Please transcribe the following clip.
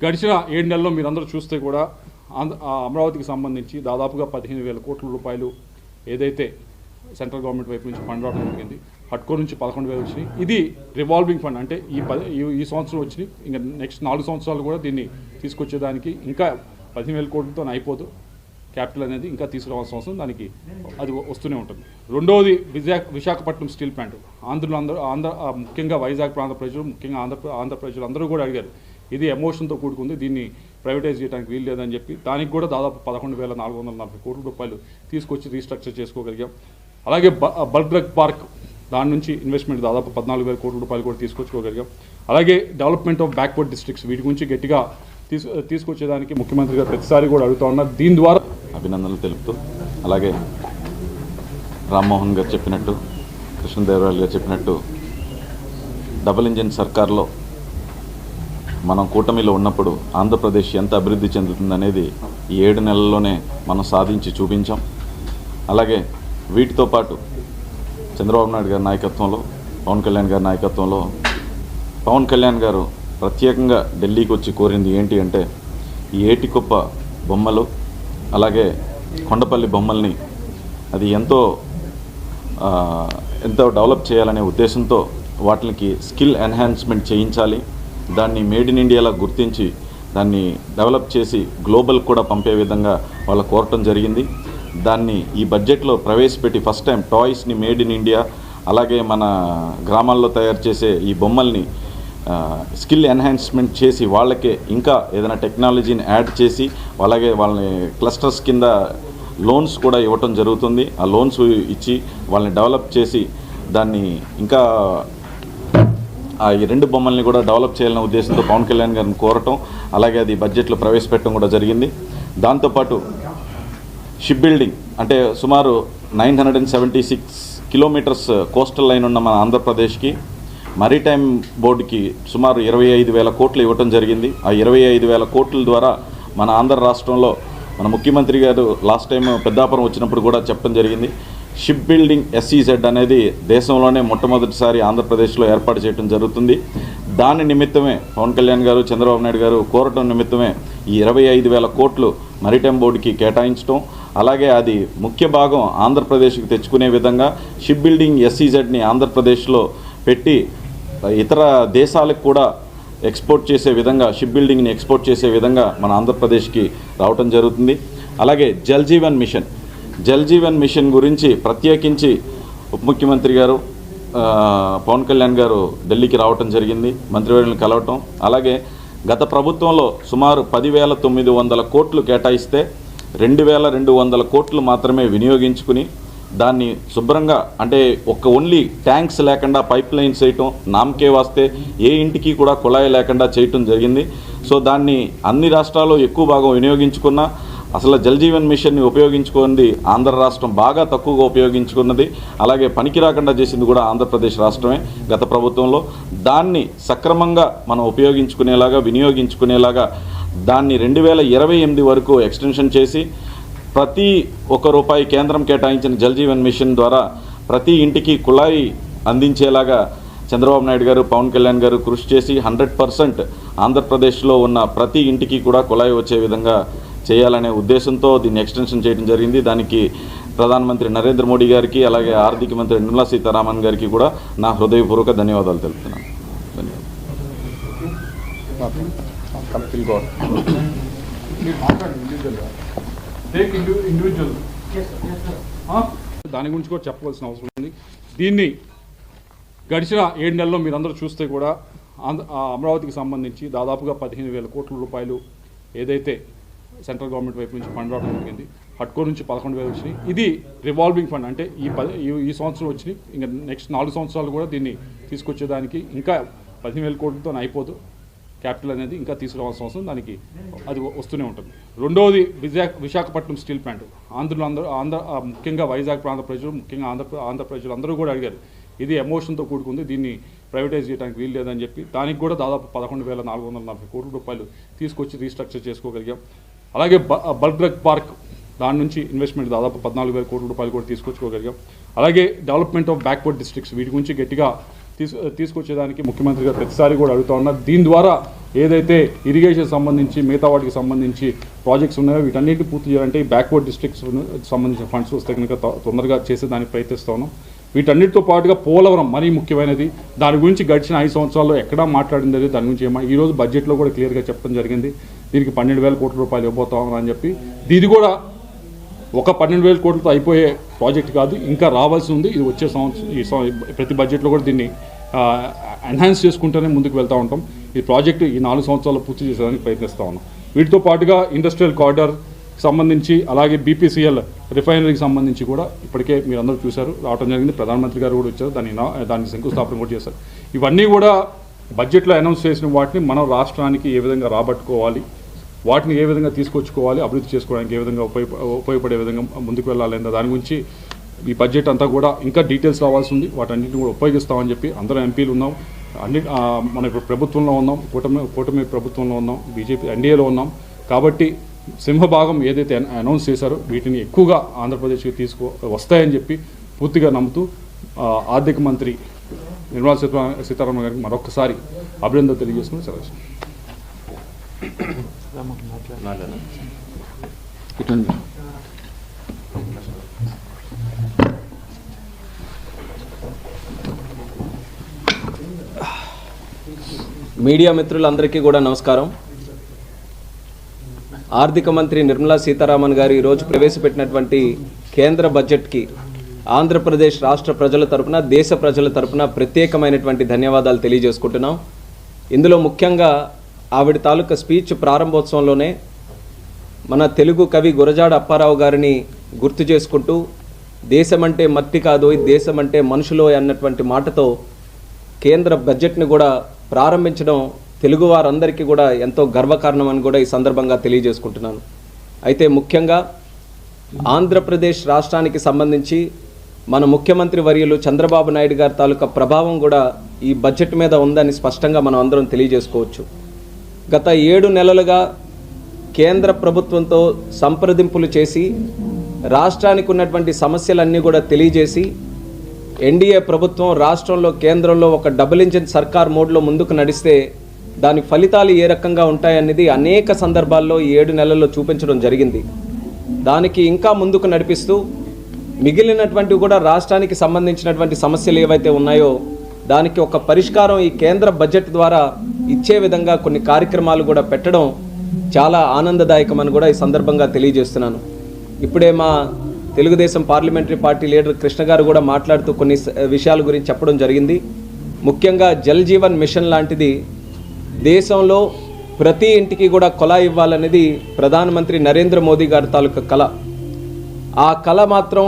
గడిచిన 7 నెలల్లో మీరందరూ చూస్తే కూడా అమరావతికి సంబంధించి దాదాపుగా 15,000 కోట్ల రూపాయలు ఏదైతే సెంట్రల్ గవర్నమెంట్ వైపు నుంచి ఫండ్ రావడం జరిగింది. హడ్కో నుంచి 11,000 వచ్చినాయి. ఇది రివాల్వింగ్ ఫండ్, అంటే ఈ సంవత్సరం వచ్చినాయి, ఇంకా నెక్స్ట్ 4 సంవత్సరాలు కూడా దీన్ని తీసుకొచ్చేదానికి ఇంకా 15,000 కోట్లతో అయిపోదు. క్యాపిటల్ అనేది ఇంకా తీసుకురావాల్సిన అవసరం దానికి అది వస్తూనే ఉంటుంది. రెండవది విశాఖపట్నం స్టీల్ ప్లాంట్. ముఖ్యంగా వైజాగ్ ప్రాంత ప్రజలు, ముఖ్యంగా ఆంధ్ర ప్రజలు అందరూ కూడా అడిగారు, ఇది ఎమోషన్తో కూడుకుంది, దీన్ని ప్రైవేటైజ్ చేయడానికి వీలు లేదని చెప్పి దానికి కూడా దాదాపు 11,440 కోట్ల రూపాయలు తీసుకొచ్చి రీస్ట్రక్చర్ చేసుకోగలిగాం. అలాగే బల్క్ డ్రగ్ పార్క్, దాని నుంచి ఇన్వెస్ట్మెంట్ దాదాపు 14,000 కోట్ల రూపాయలు కూడా తీసుకొచ్చుకోగలిగాం. అలాగే డెవలప్మెంట్ ఆఫ్ బ్యాక్వర్డ్ డిస్ట్రిక్ట్స్, వీటి గురించి గట్టిగా తీసుకొచ్చేదానికి ముఖ్యమంత్రి గారు ప్రతిసారి కూడా అడుగుతూ ఉన్నారు. దీని ద్వారా అభినందనలు తెలుపుతూ, అలాగే రామ్మోహన్ గారు చెప్పినట్టు, కృష్ణదేవరాయలు గారు చెప్పినట్టు, డబుల్ ఇంజిన్ సర్కార్లో మనం కూటమిలో ఉన్నప్పుడు ఆంధ్రప్రదేశ్ ఎంత అభివృద్ధి చెందుతుందనేది ఈ 7 నెలల్లోనే మనం సాధించి చూపించాం. అలాగే వీటితో పాటు చంద్రబాబు నాయుడు గారి నాయకత్వంలో, పవన్ కళ్యాణ్ గారి నాయకత్వంలో, పవన్ కళ్యాణ్ గారు ప్రత్యేకంగా ఢిల్లీకి వచ్చి కోరింది ఏంటి అంటే, ఈ ఏటికొప్ప బొమ్మలు అలాగే కొండపల్లి బొమ్మల్ని అది ఎంతో డెవలప్ చేయాలనే ఉద్దేశంతో వాటికి స్కిల్ ఎన్హాన్స్మెంట్ చేయించాలి, దాన్ని మేడ్ ఇన్ ఇండియాలా గుర్తించి దాన్ని డెవలప్ చేసి గ్లోబల్ కూడా పంపే విధంగా వాళ్ళు కోరటం జరిగింది. దాన్ని ఈ బడ్జెట్లో ప్రవేశపెట్టి ఫస్ట్ టైం టాయ్స్ని మేడ్ ఇన్ ఇండియా, అలాగే మన గ్రామాల్లో తయారు చేసే ఈ బొమ్మల్ని స్కిల్ ఎన్హాన్స్మెంట్ చేసి వాళ్ళకే ఇంకా ఏదైనా టెక్నాలజీని యాడ్ చేసి అలాగే వాళ్ళని క్లస్టర్స్ కింద లోన్స్ కూడా ఇవ్వటం జరుగుతుంది. ఆ లోన్స్ ఇచ్చి వాళ్ళని డెవలప్ చేసి దాన్ని ఇంకా ఈ 2 బొమ్మల్ని కూడా డెవలప్ చేయాలనే ఉద్దేశంతో పవన్ కళ్యాణ్ గారిని కోరటం, అలాగే అది బడ్జెట్లో ప్రవేశపెట్టడం కూడా జరిగింది. దాంతోపాటు షిప్ బిల్డింగ్, అంటే సుమారు 976 కిలోమీటర్స్ కోస్టల్ లైన్ ఉన్న మన ఆంధ్రప్రదేశ్కి మారిటైమ్ బోర్డుకి సుమారు 25,000 కోట్లు ఇవ్వటం జరిగింది. ఆ 25,000 కోట్ల ద్వారా మన ఆంధ్ర రాష్ట్రంలో మన ముఖ్యమంత్రి గారు లాస్ట్ టైం పెద్దాపురం వచ్చినప్పుడు కూడా చెప్పడం జరిగింది, షిప్ బిల్డింగ్ SEZ అనేది దేశంలోనే మొట్టమొదటిసారి ఆంధ్రప్రదేశ్లో ఏర్పాటు చేయడం జరుగుతుంది. దాని నిమిత్తమే పవన్ కళ్యాణ్ గారు, చంద్రబాబు నాయుడు గారు కోరటం నిమిత్తమే ఈ 25,000 కోట్లు మారిటైమ్ బోర్డుకి కేటాయించడం, అలాగే అది ముఖ్య భాగం ఆంధ్రప్రదేశ్కి తెచ్చుకునే విధంగా షిప్ బిల్డింగ్ SEZని ఆంధ్రప్రదేశ్లో పెట్టి ఇతర దేశాలకు కూడా ఎక్స్పోర్ట్ చేసే విధంగా, షిప్ బిల్డింగ్ని ఎక్స్పోర్ట్ చేసే విధంగా మన ఆంధ్రప్రదేశ్కి రావటం జరుగుతుంది. అలాగే జల్ జీవన్ మిషన్ గురించి ప్రత్యేకించి ఉప ముఖ్యమంత్రి గారు పవన్ కళ్యాణ్ గారు ఢిల్లీకి రావటం జరిగింది, మంత్రివర్యులను కలవటం. అలాగే గత ప్రభుత్వంలో సుమారు 10,900 కోట్లు కేటాయిస్తే 2,200 కోట్లు మాత్రమే వినియోగించుకుని దాన్ని శుభ్రంగా, అంటే ఓన్లీ ట్యాంక్స్ లేకుండా పైప్ లైన్స్ వేయటం, నామకే వాస్తే ఏ ఇంటికి కూడా కుళాయి లేకుండా చేయటం జరిగింది. సో దాన్ని అన్ని రాష్ట్రాలు ఎక్కువ భాగం వినియోగించుకున్నా అసలు జల్ జీవన్ మిషన్ని ఉపయోగించుకుంది ఆంధ్ర రాష్ట్రం బాగా తక్కువగా ఉపయోగించుకున్నది. అలాగే పనికి రాకుండా చేసింది కూడా ఆంధ్రప్రదేశ్ రాష్ట్రమే గత ప్రభుత్వంలో. దాన్ని సక్రమంగా మనం ఉపయోగించుకునేలాగా, వినియోగించుకునేలాగా దాన్ని 2028 వరకు ఎక్స్టెన్షన్ చేసి ప్రతి ₹1 కేంద్రం కేటాయించిన జల్ జీవన్ మిషన్ ద్వారా ప్రతి ఇంటికి కుళాయి అందించేలాగా చంద్రబాబు నాయుడు గారు, పవన్ కళ్యాణ్ గారు కృషి చేసి 100% ఆంధ్రప్రదేశ్లో ఉన్న ప్రతి ఇంటికి కూడా కుళాయి వచ్చే విధంగా చేయాలనే ఉద్దేశంతో దీన్ని ఎక్స్టెన్షన్ చేయడం జరిగింది. దానికి ప్రధానమంత్రి నరేంద్ర మోడీ గారికి, అలాగే ఆర్థిక మంత్రి నిర్మలా సీతారామన్ గారికి కూడా నా హృదయపూర్వక ధన్యవాదాలు తెలుపుతున్నాను. దాని గురించి కూడా చెప్పవలసిన అవసరం ఉంది. దీన్ని గడిచిన 7 నెలల్లో మీరందరూ చూస్తే కూడా అమరావతికి సంబంధించి దాదాపుగా 15,000 కోట్ల రూపాయలు ఏదైతే సెంట్రల్ గవర్నమెంట్ వైపు నుంచి ఫండ్ రావడం జరిగింది. హడ్కో నుంచి 11,000 వచ్చినాయి. ఇది రివాల్వింగ్ ఫండ్, అంటే ఈ సంవత్సరం వచ్చినాయి, ఇంకా నెక్స్ట్ 4 సంవత్సరాలు కూడా దీన్ని తీసుకొచ్చేదానికి ఇంకా 15,000 కోట్లతో అయిపోదు. క్యాపిటల్ అనేది ఇంకా తీసుకురావాల్సిన అవసరం దానికి అది వస్తూనే ఉంటుంది. రెండవది విశాఖపట్నం స్టీల్ ప్లాంట్. ముఖ్యంగా వైజాగ్ ప్రాంత ప్రజలు, ముఖ్యంగా ఆంధ్ర ప్రజలు అందరూ కూడా అడిగారు, ఇది ఎమోషన్తో కూడుకుంది, దీన్ని ప్రైవేటైజ్ చేయడానికి వీలు లేదని చెప్పి దానికి కూడా దాదాపు 11,440 కోట్ల రూపాయలు తీసుకొచ్చి రీస్ట్రక్చర్ చేసుకోగలిగాం. అలాగే బల్క్ డ్రగ్ పార్క్, దాని నుంచి ఇన్వెస్ట్మెంట్ దాదాపు 14,000 కోట్ల రూపాయలు కూడా తీసుకొచ్చుకోగలిగాం. అలాగే డెవలప్మెంట్ ఆఫ్ బ్యాక్వర్డ్ డిస్ట్రిక్ట్స్, వీటి గురించి గట్టిగా తీసుకొచ్చేదానికి ముఖ్యమంత్రి గారు ప్రతిసారి కూడా అడుగుతూ ఉన్నారు. దీని ద్వారా ఏదైతే ఇరిగేషన్ సంబంధించి మిగతా వాటికి సంబంధించి ప్రాజెక్ట్స్ ఉన్నాయో వీటన్నిటిని పూర్తి చేయాలంటే ఈ బ్యాక్వర్డ్ డిస్ట్రిక్ట్స్ సంబంధించిన ఫండ్స్ వస్తే కనుక తొందరగా చేసేదానికి ప్రయత్నిస్తూ ఉన్నాం. వీటన్నిటితో పాటుగా పోలవరం మరీ ముఖ్యమైనది. దాని గురించి గడిచిన 5 సంవత్సరాల్లో ఎక్కడా మాట్లాడింది దాని గురించి ఈరోజు బడ్జెట్లో కూడా క్లియర్గా చెప్పడం జరిగింది. దీనికి 12,000 కోట్ల రూపాయలు ఇవ్వబోతామని అని చెప్పి, ఇది కూడా ఒక 12,000 కోట్లతో అయిపోయే ప్రాజెక్ట్ కాదు, ఇంకా రావాల్సి ఉంది. ఇది వచ్చే సంవత్సరం ప్రతి బడ్జెట్లో కూడా దీన్ని ఎన్హాన్స్ చేసుకుంటూనే ముందుకు వెళ్తూ ఉంటాం. ఈ ప్రాజెక్టు ఈ 4 సంవత్సరాలు పూర్తి చేసేదానికి ప్రయత్నిస్తూ ఉన్నాం. వీటితో పాటుగా ఇండస్ట్రియల్ కారిడార్ సంబంధించి, అలాగే బీపీసీఎల్ రిఫైనరీకి సంబంధించి కూడా ఇప్పటికే మీరు అందరూ చూశారు, రావడం జరిగింది. ప్రధానమంత్రి గారు కూడా వచ్చారు, దాన్ని శంకుస్థాపన కూడా చేశారు. ఇవన్నీ కూడా బడ్జెట్లో అనౌన్స్ చేసిన వాటిని మనం రాష్ట్రానికి ఏ విధంగా రాబట్టుకోవాలి, వాటిని ఏ విధంగా తీసుకొచ్చుకోవాలి, అభివృద్ధి చేసుకోవడానికి ఏ విధంగా ఉపయోగపడే విధంగా ముందుకు వెళ్ళాలన్న దాని గురించి ఈ బడ్జెట్ అంతా కూడా ఇంకా డీటెయిల్స్ రావాల్సి ఉంది. వాటన్నిటిని కూడా ఉపయోగిస్తామని చెప్పి అందరూ ఎంపీలు ఉన్నాం, మన ఇప్పుడు ప్రభుత్వంలో ఉన్నాం, కూటమి ప్రభుత్వంలో ఉన్నాం, బీజేపీ ఎన్డీఏలో ఉన్నాం. కాబట్టి సింహభాగం ఏదైతే అనౌన్స్ చేశారో వీటిని ఎక్కువగా ఆంధ్రప్రదేశ్కి వస్తాయని చెప్పి పూర్తిగా నమ్ముతూ ఆర్థిక మంత్రి నిర్మలా సీతారామన్ గారికి మరొకసారి అభినందనలు తెలియజేసుకుని సెలవు. మీడియా మిత్రులందరికీ కూడా నమస్కారం. ఆర్థిక మంత్రి నిర్మలా సీతారామన్ గారు ఈరోజు ప్రవేశపెట్టినటువంటి కేంద్ర బడ్జెట్కి ఆంధ్రప్రదేశ్ రాష్ట్ర ప్రజల తరపున, దేశ ప్రజల తరపున ప్రత్యేకమైనటువంటి ధన్యవాదాలు తెలియజేసుకుంటున్నాం. ఇందులో ముఖ్యంగా ఆవిడ తాలూకా స్పీచ్ ప్రారంభోత్సవంలోనే మన తెలుగు కవి గురజాడ అప్పారావు గారిని గుర్తు చేసుకుంటూ, దేశమంటే మట్టి కాదు, దేశమంటే మనుషులో అన్నటువంటి మాటతో కేంద్ర బడ్జెట్ని కూడా ప్రారంభించడం తెలుగు వారందరికీ కూడా ఎంతో గర్వకారణం అని కూడా ఈ సందర్భంగా తెలియజేసుకుంటున్నాను. అయితే ముఖ్యంగా ఆంధ్రప్రదేశ్ రాష్ట్రానికి సంబంధించి మన ముఖ్యమంత్రి వర్యులు చంద్రబాబు నాయుడు గారి తాలూకా ప్రభావం కూడా ఈ బడ్జెట్ మీద ఉందని స్పష్టంగా మనం అందరం తెలియజేసుకోవచ్చు. గత 7 నెలలుగా కేంద్ర ప్రభుత్వంతో సంప్రదింపులు చేసి రాష్ట్రానికి ఉన్నటువంటి సమస్యలన్నీ కూడా తెలియజేసి ఎన్డీఏ ప్రభుత్వం రాష్ట్రంలో, కేంద్రంలో ఒక డబుల్ ఇంజిన్ సర్కార్ మోడ్లో ముందుకు నడిస్తే దాని ఫలితాలు ఏ రకంగా ఉంటాయనేది అనేక సందర్భాల్లో 7 నెలల్లో చూపించడం జరిగింది. దానికి ఇంకా ముందుకు నడిపిస్తూ మిగిలినటువంటి కూడా రాష్ట్రానికి సంబంధించినటువంటి సమస్యలు ఏవైతే ఉన్నాయో దానికి ఒక పరిష్కారం ఈ కేంద్ర బడ్జెట్ ద్వారా ఇచ్చే విధంగా కొన్ని కార్యక్రమాలు కూడా పెట్టడం చాలా ఆనందదాయకమని కూడా ఈ సందర్భంగా తెలియజేస్తున్నాను. ఇప్పుడే మా Telugu Desam parliamentary party leader Krishna గారు కూడా మాట్లాడుతూ కొన్ని విషయాల గురించి చెప్పడం జరిగింది. ముఖ్యంగా జల్ జీవన్ మిషన్ లాంటిది దేశంలో ప్రతి ఇంటికి కూడా కుళాయి ఇవ్వాలనేది ప్రధానమంత్రి నరేంద్ర మోదీ గారి తాలూకా కళ. ఆ కళ మాత్రం